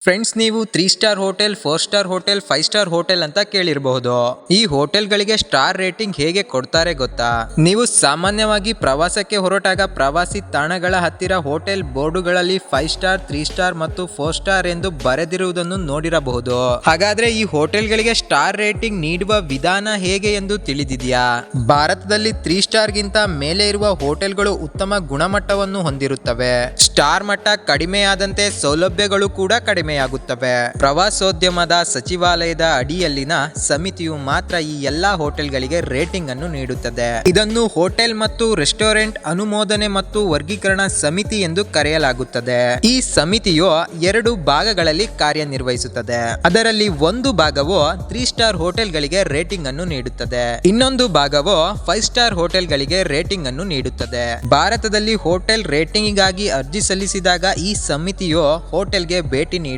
Friends, ನೀವು 3 star hotel, 4 star hotel, 5 star hotel ಅಂತ ಕೇಳಿರಬಹುದು. ಈ ಹೋಟೆಲ್ಗಳಿಗೆ ಸ್ಟಾರ್ ರೇಟಿಂಗ್ ಹೇಗೆ ಕೊಡ್ತಾರೆ ಗೊತ್ತಾ? ನೀವು ಸಾಮಾನ್ಯವಾಗಿ ಪ್ರವಾಸಕ್ಕೆ ಹೊರಟಾಗ ಪ್ರವಾಸಿ ತಾಣಗಳ ಹತ್ತಿರ ಹೋಟೆಲ್ ಬೋರ್ಡುಗಳಲ್ಲಿ 5 ಸ್ಟಾರ್, 3 ಸ್ಟಾರ್ ಮತ್ತು 4 ಸ್ಟಾರ್ ಎಂದು ಬರೆದಿರುವುದನ್ನು ನೋಡಿರಬಹುದು. ಹಾಗಾದ್ರೆ ಈ ಹೋಟೆಲ್ಗಳಿಗೆ ಸ್ಟಾರ್ ರೇಟಿಂಗ್ ನೀಡುವ ವಿಧಾನ ಹೇಗೆ ಎಂದು ತಿಳಿದಿದೆಯಾ? ಭಾರತದಲ್ಲಿ 3 ಸ್ಟಾರ್ ಗಿಂತ ಮೇಲೆ ಇರುವ ಹೋಟೆಲ್ಗಳು ಉತ್ತಮ ಗುಣಮಟ್ಟವನ್ನು ಹೊಂದಿರುತ್ತವೆ. ಸ್ಟಾರ್ ಮಟ್ಟ ಕಡಿಮೆಯಾದಂತೆ ಸೌಲಭ್ಯಗಳು ಕೂಡ ಕಡಿಮೆಯಾಗುತ್ತವೆ. ಪ್ರವಾಸೋದ್ಯಮದ ಸಚಿವಾಲಯದ ಅಡಿಯಲ್ಲಿನ ಸಮಿತಿಯು ಮಾತ್ರ ಈ ಎಲ್ಲಾ ಹೋಟೆಲ್ಗಳಿಗೆ ರೇಟಿಂಗ್ ಅನ್ನು ನೀಡುತ್ತದೆ. ಇದನ್ನು ಹೋಟೆಲ್ ಮತ್ತು ರೆಸ್ಟೋರೆಂಟ್ ಅನುಮೋದನೆ ಮತ್ತು ವರ್ಗೀಕರಣ ಸಮಿತಿ ಎಂದು ಕರೆಯಲಾಗುತ್ತದೆ. ಈ ಸಮಿತಿಯು 2 ಭಾಗಗಳಲ್ಲಿ ಕಾರ್ಯನಿರ್ವಹಿಸುತ್ತದೆ. ಅದರಲ್ಲಿ ಒಂದು ಭಾಗವು 3 ಸ್ಟಾರ್ ಹೋಟೆಲ್ಗಳಿಗೆ ರೇಟಿಂಗ್ ಅನ್ನು ನೀಡುತ್ತದೆ. ಇನ್ನೊಂದು ಭಾಗವು 5 ಸ್ಟಾರ್ ಹೋಟೆಲ್ಗಳಿಗೆ ರೇಟಿಂಗ್ ಅನ್ನು ನೀಡುತ್ತದೆ. ಭಾರತದಲ್ಲಿ ಹೋಟೆಲ್ ರೇಟಿಂಗ್ಗಾಗಿ ಅರ್ಜಿ ಸಲ್ಲಿಸಿದಾಗ ಈ ಸಮಿತಿಯು ಹೋಟೆಲ್ಗೆ ಭೇಟಿ ನೀಡುತ್ತದೆ.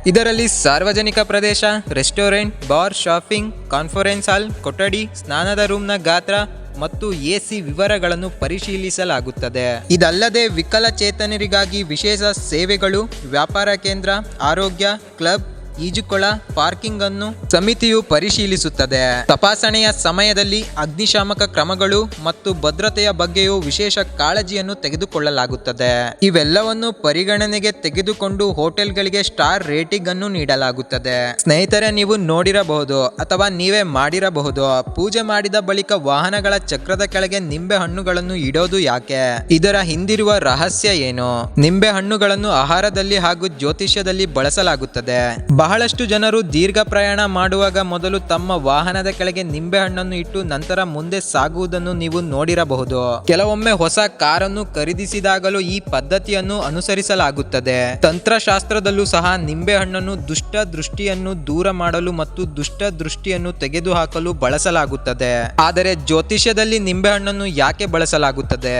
ಇದರಲ್ಲಿ ಸಾರ್ವಜನಿಕ ಪ್ರದೇಶ, restaurant, bar, shopping, conference hall, ಕೊಠಡಿ, ಸ್ನಾನದ ರೂಮ್ನ ಗಾತ್ರ ಮತ್ತು ಎಸಿ ವಿವರಗಳನ್ನು ಪರಿಶೀಲಿಸಲಾಗುತ್ತದೆ. ಇದಲ್ಲದೆ ವಿಕಲಚೇತನರಿಗಾಗಿ ವಿಶೇಷ ಸೇವೆಗಳು, ವ್ಯಾಪಾರ ಕೇಂದ್ರ, ಆರೋಗ್ಯ, ಕ್ಲಬ್, ಈಜುಕೊಳ, ಪಾರ್ಕಿಂಗ್ ಅನ್ನು ಸಮಿತಿಯು ಪರಿಶೀಲಿಸುತ್ತದೆ. ತಪಾಸಣೆಯ ಸಮಯದಲ್ಲಿ ಅಗ್ನಿಶಾಮಕ ಕ್ರಮಗಳು ಮತ್ತು ಭದ್ರತೆಯ ಬಗ್ಗೆಯೂ ವಿಶೇಷ ಕಾಳಜಿಯನ್ನು ತೆಗೆದುಕೊಳ್ಳಲಾಗುತ್ತದೆ. ಇವೆಲ್ಲವನ್ನು ಪರಿಗಣನೆಗೆ ತೆಗೆದುಕೊಂಡು ಹೋಟೆಲ್ಗಳಿಗೆ ಸ್ಟಾರ್ ರೇಟಿಂಗ್ ಅನ್ನು ನೀಡಲಾಗುತ್ತದೆ. ಸ್ನೇಹಿತರೆ, ನೀವು ನೋಡಿರಬಹುದು ಅಥವಾ ನೀವೇ ಮಾಡಿರಬಹುದು, ಪೂಜೆ ಮಾಡಿದ ಬಳಿಕ ವಾಹನಗಳ ಚಕ್ರದ ಕೆಳಗೆ ನಿಂಬೆ ಹಣ್ಣುಗಳನ್ನು ಇಡೋದು ಯಾಕೆ? ಇದರ ಹಿಂದಿರುವ ರಹಸ್ಯ ಏನು? ನಿಂಬೆ ಹಣ್ಣುಗಳನ್ನು ಆಹಾರದಲ್ಲಿ ಹಾಗೂ ಜ್ಯೋತಿಷ್ಯದಲ್ಲಿ ಬಳಸಲಾಗುತ್ತದೆ. ಬಹಳಷ್ಟು ಜನರು ದೀರ್ಘ ಪ್ರಯಾಣ ಮಾಡುವಾಗ ಮೊದಲು ತಮ್ಮ ವಾಹನದ ಕೆಳಗೆ ನಿಂಬೆ ಹಣ್ಣನ್ನು ಇಟ್ಟು ನಂತರ ಮುಂದೆ ಸಾಗುವುದನ್ನು ನೀವು ನೋಡಿರಬಹುದು. ಕೆಲವೊಮ್ಮೆ ಹೊಸ ಕಾರನ್ನು ಖರೀದಿಸಿದಾಗಲೂ ಈ ಪದ್ಧತಿಯನ್ನು ಅನುಸರಿಸಲಾಗುತ್ತದೆ. ತಂತ್ರಶಾಸ್ತ್ರದಲ್ಲೂ ಸಹ ನಿಂಬೆ ಹಣ್ಣನ್ನು ದುಷ್ಟ ದೃಷ್ಟಿಯನ್ನು ದೂರ ಮಾಡಲು ಮತ್ತು ದುಷ್ಟ ದೃಷ್ಟಿಯನ್ನು ತೆಗೆದುಹಾಕಲು ಬಳಸಲಾಗುತ್ತದೆ. ಆದರೆ ಜ್ಯೋತಿಷ್ಯದಲ್ಲಿ ನಿಂಬೆ ಹಣ್ಣನ್ನು ಯಾಕೆ ಬಳಸಲಾಗುತ್ತದೆ?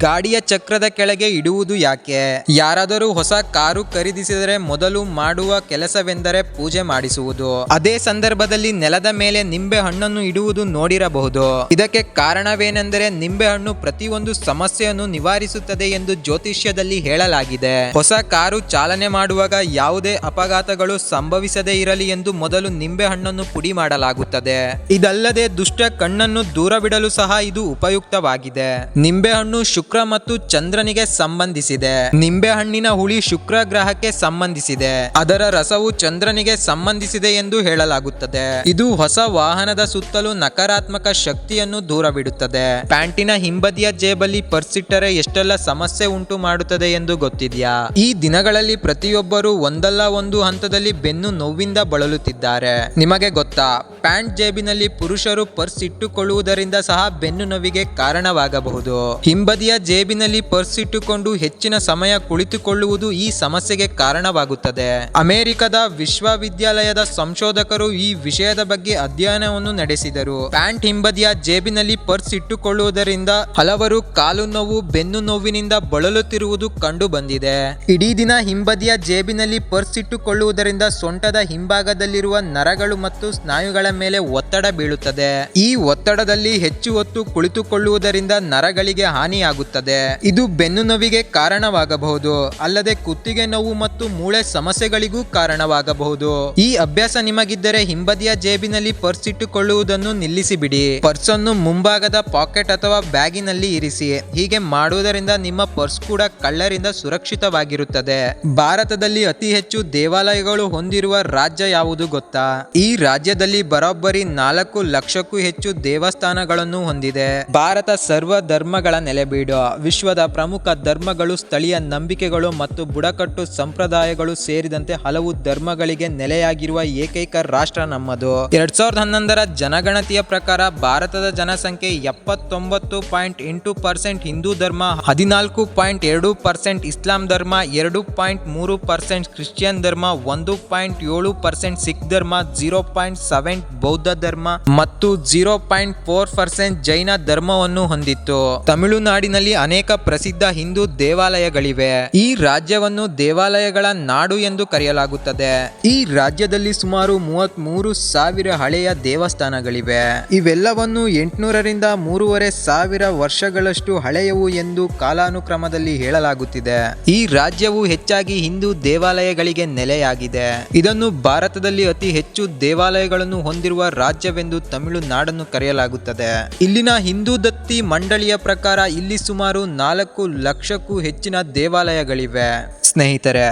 ಗಾಡಿಯ ಚಕ್ರದ ಕೆಳಗೆ ಇಡುವುದು ಯಾಕೆ? ಯಾರಾದರೂ ಹೊಸ ಕಾರು ಖರೀದಿಸಿದರೆ ಮೊದಲು ಮಾಡುವ ಕೆಲಸವೆಂದರೆ ಪೂಜೆ ಮಾಡಿಸುವುದು. ಅದೇ ಸಂದರ್ಭದಲ್ಲಿ ನೆಲದ ಮೇಲೆ ನಿಂಬೆ ಹಣ್ಣನ್ನು ಇಡುವುದು ನೋಡಿರಬಹುದು. ಇದಕ್ಕೆ ಕಾರಣವೇನೆಂದರೆ ನಿಂಬೆ ಹಣ್ಣು ಪ್ರತಿಯೊಂದು ಸಮಸ್ಯೆಯನ್ನು ನಿವಾರಿಸುತ್ತದೆ ಎಂದು ಜ್ಯೋತಿಷ್ಯದಲ್ಲಿ ಹೇಳಲಾಗಿದೆ. ಹೊಸ ಕಾರು ಚಾಲನೆ ಮಾಡುವಾಗ ಯಾವುದೇ ಅಪಘಾತಗಳು ಸಂಭವಿಸದೇ ಇರಲಿ ಎಂದು ಮೊದಲು ನಿಂಬೆ ಹಣ್ಣನ್ನು ಪುಡಿ ಮಾಡಲಾಗುತ್ತದೆ. ಇದಲ್ಲದೆ ದುಷ್ಟ ಕಣ್ಣನ್ನು ದೂರವಿಡಲು ಸಹ ಇದು ಉಪಯುಕ್ತವಾಗಿದೆ. ನಿಂಬೆ ಹಣ್ಣು ಶುಕ್ರ ಮತ್ತು ಚಂದ್ರನಿಗೆ ಸಂಬಂಧಿಸಿದೆ. ನಿಂಬೆ ಹಣ್ಣಿನ ಹುಳಿ ಶುಕ್ರ ಗ್ರಹಕ್ಕೆ ಸಂಬಂಧಿಸಿದೆ. ಅದರ ರಸವು ಚಂದ್ರನಿಗೆ ಸಂಬಂಧಿಸಿದೆ ಎಂದು ಹೇಳಲಾಗುತ್ತದೆ. ಇದು ಹೊಸ ವಾಹನದ ಸುತ್ತಲೂ ನಕಾರಾತ್ಮಕ ಶಕ್ತಿಯನ್ನು ದೂರವಿಡುತ್ತದೆ. ಪ್ಯಾಂಟಿನ ಹಿಂಬದಿಯ ಜೇಬಲ್ಲಿ ಪರ್ಸ್ ಇಟ್ಟರೆ ಎಷ್ಟೆಲ್ಲ ಸಮಸ್ಯೆ ಉಂಟು ಮಾಡುತ್ತದೆ ಎಂದು ಗೊತ್ತಿದೆಯಾ? ಈ ದಿನಗಳಲ್ಲಿ ಪ್ರತಿಯೊಬ್ಬರು ಒಂದಲ್ಲ ಒಂದು ಹಂತದಲ್ಲಿ ಬೆನ್ನು ನೋವಿಂದ ಬಳಲುತ್ತಿದ್ದಾರೆ. ನಿಮಗೆ ಗೊತ್ತಾ? ಪ್ಯಾಂಟ್ ಜೇಬಿನಲ್ಲಿ ಪುರುಷರು ಪರ್ಸ್ ಇಟ್ಟುಕೊಳ್ಳುವುದರಿಂದ ಸಹ ಬೆನ್ನು ನೋವಿಗೆ ಕಾರಣವಾಗಬಹುದು. ಹಿಂಬದಿಯ ಜೇಬಿನಲ್ಲಿ ಪರ್ಸ್ ಇಟ್ಟುಕೊಂಡು ಹೆಚ್ಚಿನ ಸಮಯ ಕುಳಿತುಕೊಳ್ಳುವುದು ಈ ಸಮಸ್ಯೆಗೆ ಕಾರಣವಾಗುತ್ತದೆ. ಅಮೆರಿಕದ ವಿಶ್ವವಿದ್ಯಾಲಯದ ಸಂಶೋಧಕರು ಈ ವಿಷಯದ ಬಗ್ಗೆ ಅಧ್ಯಯನವನ್ನು ನಡೆಸಿದರು. ಪ್ಯಾಂಟ್ ಹಿಂಬದಿಯ ಜೇಬಿನಲ್ಲಿ ಪರ್ಸ್ ಇಟ್ಟುಕೊಳ್ಳುವುದರಿಂದ ಹಲವರು ಕಾಲು ನೋವು, ಬೆನ್ನು ನೋವಿನಿಂದ ಬಳಲುತ್ತಿರುವುದು ಕಂಡು ಬಂದಿದೆ. ಇಡೀ ದಿನ ಹಿಂಬದಿಯ ಜೇಬಿನಲ್ಲಿ ಪರ್ಸ್ ಇಟ್ಟುಕೊಳ್ಳುವುದರಿಂದ ಸೊಂಟದ ಹಿಂಭಾಗದಲ್ಲಿರುವ ನರಗಳು ಮತ್ತು ಸ್ನಾಯುಗಳ ಮೇಲೆ ಒತ್ತಡ ಬೀಳುತ್ತದೆ. ಈ ಒತ್ತಡದಲ್ಲಿ ಹೆಚ್ಚು ಹೊತ್ತು ಕುಳಿತುಕೊಳ್ಳುವುದರಿಂದ ನರಗಳಿಗೆ ಹಾನಿಯಾಗುತ್ತದೆ. ಇದು ಬೆನ್ನು ನೋವಿಗೆ ಕಾರಣವಾಗಬಹುದು. ಅಲ್ಲದೆ ಕುತ್ತಿಗೆ ನೋವು ಮತ್ತು ಮೂಳೆ ಸಮಸ್ಯೆಗಳಿಗೂ ಕಾರಣವಾಗಬಹುದು. ಈ ಅಭ್ಯಾಸ ನಿಮಗಿದ್ದರೆ ಹಿಂಬದಿಯ ಜೇಬಿನಲ್ಲಿ ಪರ್ಸ್ ಇಟ್ಟುಕೊಳ್ಳುವುದನ್ನು ನಿಲ್ಲಿಸಿಬಿಡಿ. ಪರ್ಸ್ ಅನ್ನು ಮುಂಭಾಗದ ಪಾಕೆಟ್ ಅಥವಾ ಬ್ಯಾಗಿನಲ್ಲಿ ಇರಿಸಿ. ಹೀಗೆ ಮಾಡುವುದರಿಂದ ನಿಮ್ಮ ಪರ್ಸ್ ಕೂಡ ಕಳ್ಳರಿಂದ ಸುರಕ್ಷಿತವಾಗಿರುತ್ತದೆ. ಭಾರತದಲ್ಲಿ ಅತಿ ಹೆಚ್ಚು ದೇವಾಲಯಗಳು ಹೊಂದಿರುವ ರಾಜ್ಯ ಯಾವುದು ಗೊತ್ತಾ? ಈ ರಾಜ್ಯದಲ್ಲಿ ಬರೋಬ್ಬರಿ 4 ಲಕ್ಷಕ್ಕೂ ಹೆಚ್ಚು ದೇವಸ್ಥಾನಗಳನ್ನು ಹೊಂದಿದೆ. ಭಾರತ ಸರ್ವ ಧರ್ಮಗಳ ನೆಲೆಬೀಡು. ವಿಶ್ವದ ಪ್ರಮುಖ ಧರ್ಮಗಳು, ಸ್ಥಳೀಯ ನಂಬಿಕೆಗಳು ಮತ್ತು ಬುಡಕಟ್ಟು ಸಂಪ್ರದಾಯಗಳು ಸೇರಿದಂತೆ ಹಲವು ಧರ್ಮಗಳಿಗೆ ನೆಲೆಯಾಗಿರುವ ಏಕೈಕ ರಾಷ್ಟ್ರ ನಮ್ಮದು. 2011ರ ಜನಗಣತಿಯ ಪ್ರಕಾರ ಭಾರತದ ಜನಸಂಖ್ಯೆ 79.8% ಹಿಂದೂ ಧರ್ಮ, 14.2% ಇಸ್ಲಾಂ ಧರ್ಮ, 2.3% ಕ್ರಿಶ್ಚಿಯನ್ ಧರ್ಮ, 1.7% ಸಿಖ್ ಧರ್ಮ, 0.7% ಬೌದ್ಧ ಧರ್ಮ ಮತ್ತು 0.4% ಜೈನ ಧರ್ಮವನ್ನು ಹೊಂದಿತ್ತು. ತಮಿಳುನಾಡಿನಲ್ಲಿ ಅನೇಕ ಪ್ರಸಿದ್ಧ ಹಿಂದೂ ದೇವಾಲಯಗಳಿವೆ. ಈ ರಾಜ್ಯವನ್ನು ದೇವಾಲಯಗಳ ನಾಡು ಎಂದು ಕರೆಯಲಾಗುತ್ತದೆ. ಈ ರಾಜ್ಯದಲ್ಲಿ ಸುಮಾರು 33,000 ಹಳೆಯ ದೇವಸ್ಥಾನಗಳಿವೆ. ಇವೆಲ್ಲವನ್ನು 800ರಿಂದ 3,500 ವರ್ಷಗಳಷ್ಟು ಹಳೆಯವು ಎಂದು ಕಾಲಾನುಕ್ರಮದಲ್ಲಿ ಹೇಳಲಾಗುತ್ತಿದೆ. ಈ ರಾಜ್ಯವು ಹೆಚ್ಚಾಗಿ ಹಿಂದೂ ದೇವಾಲಯಗಳಿಗೆ ನೆಲೆಯಾಗಿದೆ. ಇದನ್ನು ಭಾರತದಲ್ಲಿ ಅತಿ ಹೆಚ್ಚು ದೇವಾಲಯಗಳನ್ನು ಹೊಂದಿರುವ ರಾಜ್ಯವೆಂದು ತಮಿಳುನಾಡನ್ನು ಕರೆಯಲಾಗುತ್ತದೆ. ಇಲ್ಲಿನ ಹಿಂದೂ ದತ್ತಿ ಮಂಡಳಿಯ ಪ್ರಕಾರ ಇಲ್ಲಿ ಸುಮಾರು 4 ಲಕ್ಷಕ್ಕೂ ಹೆಚ್ಚಿನ ದೇವಾಲಯಗಳಿವೆ. ಸ್ನೇಹಿತರೆ,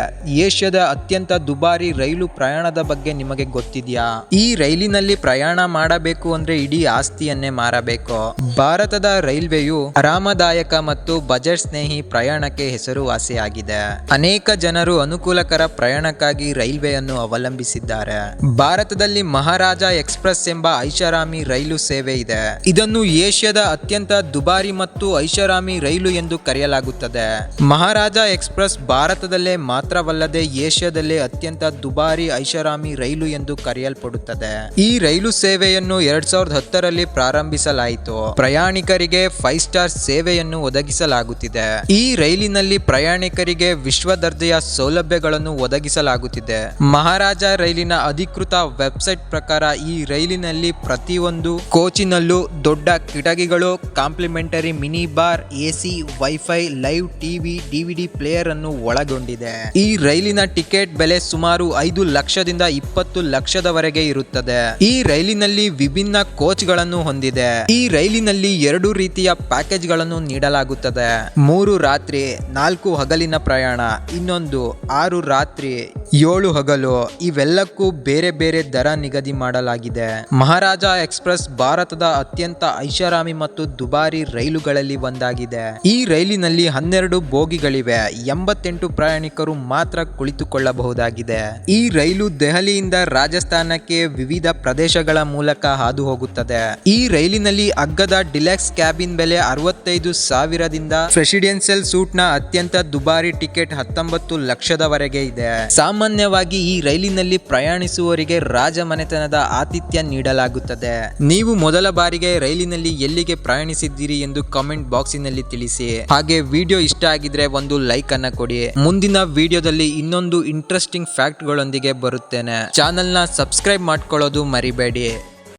ಏಷ್ಯಾದ ಅತ್ಯಂತ ದುಬಾರಿ ರೈಲು ಪ್ರಯಾಣದ ಬಗ್ಗೆ ನಿಮಗೆ ಗೊತ್ತಿದೆಯಾ? ಈ ರೈಲಿನಲ್ಲಿ ಪ್ರಯಾಣ ಮಾಡಬೇಕು ಅಂದ್ರೆ ಇಡೀ ಆಸ್ತಿಯನ್ನೇ ಮಾರಬೇಕು. ಭಾರತದ ರೈಲ್ವೆಯು ಆರಾಮದಾಯಕ ಮತ್ತು ಬಜೆಟ್ ಸ್ನೇಹಿ ಪ್ರಯಾಣಕ್ಕೆ ಹೆಸರುವಾಸಿಯಾಗಿದೆ. ಅನೇಕ ಜನರು ಅನುಕೂಲಕರ ಪ್ರಯಾಣಕ್ಕಾಗಿ ರೈಲ್ವೆಯನ್ನು ಅವಲಂಬಿಸಿದ್ದಾರೆ. ಭಾರತದಲ್ಲಿ ಮಹಾರಾಜ ಎಕ್ಸ್ಪ್ರೆಸ್ ಎಂಬ ಐಷಾರಾಮಿ ರೈಲು ಸೇವೆ ಇದೆ. ಇದನ್ನು ಏಷ್ಯಾದ ಅತ್ಯಂತ ದುಬಾರಿ ಮತ್ತು ಐಷಾರಾಮಿ ರೈಲು ಎಂದು ಕರೆಯಲಾಗುತ್ತದೆ. ಮಹಾರಾಜ ಎಕ್ಸ್ಪ್ರೆಸ್ ಭಾರತದಲ್ಲೇ ಮಾತ್ರವಲ್ಲದೆ ಏಷ್ಯಾದಲ್ಲೇ ಅತ್ಯಂತ ದುಬಾರಿ ಐಷಾರಾಮಿ ರೈಲು ಎಂದು ಕರೆಯಲ್ಪಡುತ್ತದೆ. ಈ ರೈಲು ಸೇವೆಯನ್ನು 2010ರಲ್ಲಿ ಪ್ರಾರಂಭಿಸಲಾಯಿತು. ಪ್ರಯಾಣಿಕರಿಗೆ 5 ಸ್ಟಾರ್ ಸೇವೆಯನ್ನು ಒದಗಿಸಲಾಗುತ್ತಿದೆ. ಈ ರೈಲಿನಲ್ಲಿ ಪ್ರಯಾಣಿಕರಿಗೆ ವಿಶ್ವ ದರ್ಜೆಯ ಸೌಲಭ್ಯಗಳನ್ನು ಒದಗಿಸಲಾಗುತ್ತಿದೆ. ಮಹಾರಾಜ ರೈಲಿನ ಅಧಿಕೃತ ವೆಬ್ಸೈಟ್ ಪ್ರಕಾರ ಈ ರೈಲಿನಲ್ಲಿ ಪ್ರತಿಯೊಂದು ಕೋಚಿನಲ್ಲೂ ದೊಡ್ಡ ಕಿಟಕಿಗಳು, complementary mini bar, AC, wifi, live TV, DVD player ಅನ್ನು ಒಳಗೊಂಡಿದೆ. ಈ ರೈಲಿನ ಟಿಕೆಟ್ ಬೆಲೆ ಸುಮಾರು 5 ಲಕ್ಷದಿಂದ 20 ಲಕ್ಷದವರೆಗೆ ಇರುತ್ತದೆ. ಈ ರೈಲಿನಲ್ಲಿ ವಿಭಿನ್ನ ಕೋಚ್ ಗಳನ್ನು ಹೊಂದಿದೆ. ಈ ರೈಲಿನಲ್ಲಿ 2 ರೀತಿಯ ಪ್ಯಾಕೇಜ್ ಗಳನ್ನು ನೀಡಲಾಗುತ್ತದೆ. 3 ರಾತ್ರಿ 4 ಹಗಲಿನ ಪ್ರಯಾಣ, ಇನ್ನೊಂದು 6 ರಾತ್ರಿ 7 ಹಗಲು. ಇವೆಲ್ಲಕ್ಕೂ ಬೇರೆ ಬೇರೆ ದರ ನಿಗದಿ ಮಾಡಲಾಗಿದೆ. ಮಹಾರಾಜ ಎಕ್ಸ್ಪ್ರೆಸ್ ಭಾರತದ ಅತ್ಯಂತ ಐಷಾರಾಮಿ ಮತ್ತು ದುಬಾರಿ ರೈಲುಗಳಲ್ಲಿ ಒಂದಾಗಿದೆ. ಈ ರೈಲಿನಲ್ಲಿ 12 ಬೋಗಿಗಳಿವೆ. 88 ಪ್ರಯಾಣಿಕರು ಮಾತ್ರ ಕುಳಿತುಕೊಳ್ಳಬಹುದಾಗಿದೆ. ಈ ರೈಲು ದೆಹಲಿಯಿಂದ ರಾಜಸ್ಥಾನಕ್ಕೆ ವಿವಿಧ ಪ್ರದೇಶಗಳ ಮೂಲಕ ಹಾದು ಹೋಗುತ್ತದೆ. ಈ ರೈಲಿನಲ್ಲಿ ಅಗ್ಗದ ಡಿಲೆಕ್ಸ್ ಕ್ಯಾಬಿನ್ ಬೆಲೆ 65,000ದಿಂದ ಪ್ರೆಸಿಡೆನ್ಸಿಯಲ್ ಸೂಟ್ ನ ಅತ್ಯಂತ ದುಬಾರಿ ಟಿಕೆಟ್ 19 ಲಕ್ಷದವರೆಗೆ ಇದೆ. ಸಾಮಾನ್ಯವಾಗಿ ಈ ರೈಲಿನಲ್ಲಿ ಪ್ರಯಾಣಿಸುವವರಿಗೆ ರಾಜಮನೆತನದ ಆತಿಥ್ಯ ನೀಡಲಾಗುತ್ತದೆ. ನೀವು ಮೊದಲ ಬಾರಿಗೆ ರೈಲಿನಲ್ಲಿ ಎಲ್ಲಿಗೆ ಪ್ರಯಾಣಿಸಿದ್ದೀರಿ ಎಂದು ಕಾಮೆಂಟ್ ಬಾಕ್ಸಿನಲ್ಲಿ ತಿಳಿಸಿ. ಹಾಗೆ ವಿಡಿಯೋ ಇಷ್ಟ ಆಗಿದ್ರೆ ಒಂದು ಲೈಕ್ ಅನ್ನ ಕೊಡಿ. ಮುಂದಿನ ವಿಡಿಯೋದಲ್ಲಿ ಇನ್ನೊಂದು ಇಂಟ್ರೆಸ್ಟಿಂಗ್ ಫ್ಯಾಕ್ಟ್ ಗಳೊಂದಿಗೆ ಬರುತ್ತೇನೆ. ಚಾನೆಲ್ ನ ಸಬ್ಸ್ಕ್ರೈಬ್ ಮಾಡ್ಕೊಳ್ಳೋದು ಮರಿಬೇಡಿ.